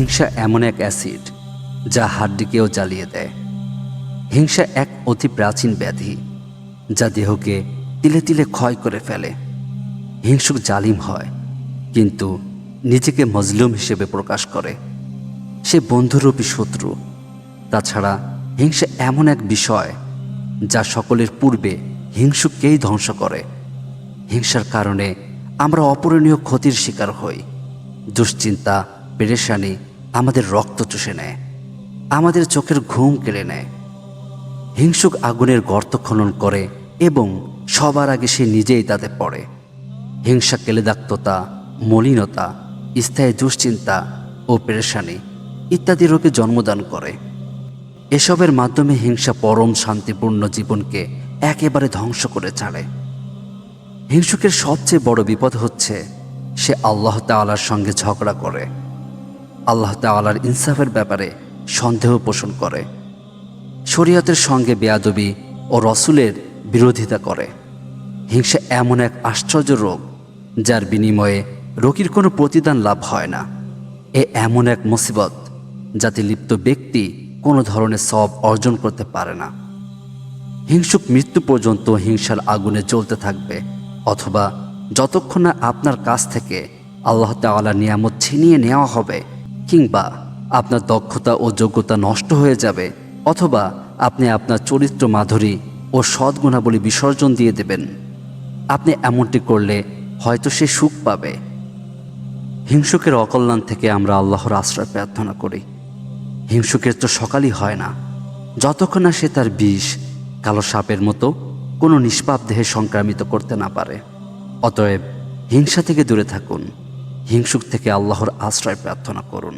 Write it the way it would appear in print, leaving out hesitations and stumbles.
হিংসা এমন এক অ্যাসিড যা হাড্ডিকেও জ্বালিয়ে দেয়। হিংসা এক অতি প্রাচীন ব্যাধি যা দেহকে তিলে তিলে ক্ষয় করে ফেলে। হিংসুক জালিম হয়, কিন্তু নিজেকে মজলুম হিসেবে প্রকাশ করে। সে বন্ধুরূপী শত্রু। তাছাড়া হিংসা এমন এক বিষয় যা সকলের পূর্বে হিংসুককেই ধ্বংস করে। হিংসার কারণে আমরা অপূরণীয় ক্ষতির শিকার হই। দুশ্চিন্তা, পেরেশানি আমাদের রক্ত চুষে নেয়, আমাদের চোখের ঘুম কেড়ে নেয়। হিংসুক আগুনের গর্ত খনন করে এবং সবার আগে সে নিজেই তাতে পড়ে। হিংসা কেলেদাক্ততা, মলিনতা, স্থায়ী দুশ্চিন্তা ও পেরেশানি ইত্যাদি রোগে জন্মদান করে। এসবের মাধ্যমে হিংসা পরম শান্তিপূর্ণ জীবনকে একেবারে ধ্বংস করে ছাড়ে। হিংসুকের সবচেয়ে বড় বিপদ হচ্ছে সে আল্লাহ তাআলার সঙ্গে ঝগড়া করে, আল্লাহ তাআলার ইনসাফের ব্যাপারে সন্দেহ পোষণ করে, শরীয়তের সঙ্গে বেয়াদবি ও রসুলের বিরোধিতা করে। হিংসা এমন এক আশ্চর্য রোগ যার বিনিময়ে রোগীর কোনো প্রতিদান লাভ হয় না। এমন এক মুসিবত যাতে লিপ্ত ব্যক্তি কোনো ধরনের সওয়াব অর্জন করতে পারে না। হিংসুক মৃত্যু পর্যন্ত হিংসার আগুনে জ্বলতে থাকবে, অথবা যতক্ষণ না আপনার কাছ থেকে আল্লাহ তাআলার নিয়ামত ছিনিয়ে নেওয়া হবে, কিংবা আপনার দক্ষতা ও যোগ্যতা নষ্ট হয়ে যাবে, অথবা আপনি আপনার চরিত্র মাধুরী ও সদ্গুণাবলী বিসর্জন দিয়ে দেবেন। আপনি এমনটি করলে হয়তো সে সুখ পাবে। হিংসুকের অকল্যাণ থেকে আমরা আল্লাহর আশ্রয় প্রার্থনা করি। হিংসুকের তো সকালই হয় না যতক্ষণ না সে তার বিষ কালো সাপের মতো কোনো নিষ্পাপ দেহে সংক্রামিত করতে না পারে। অতএব হিংসা থেকে দূরে থাকুন, হিংসুক থেকে আল্লাহর আশ্রয় প্রার্থনা করুন।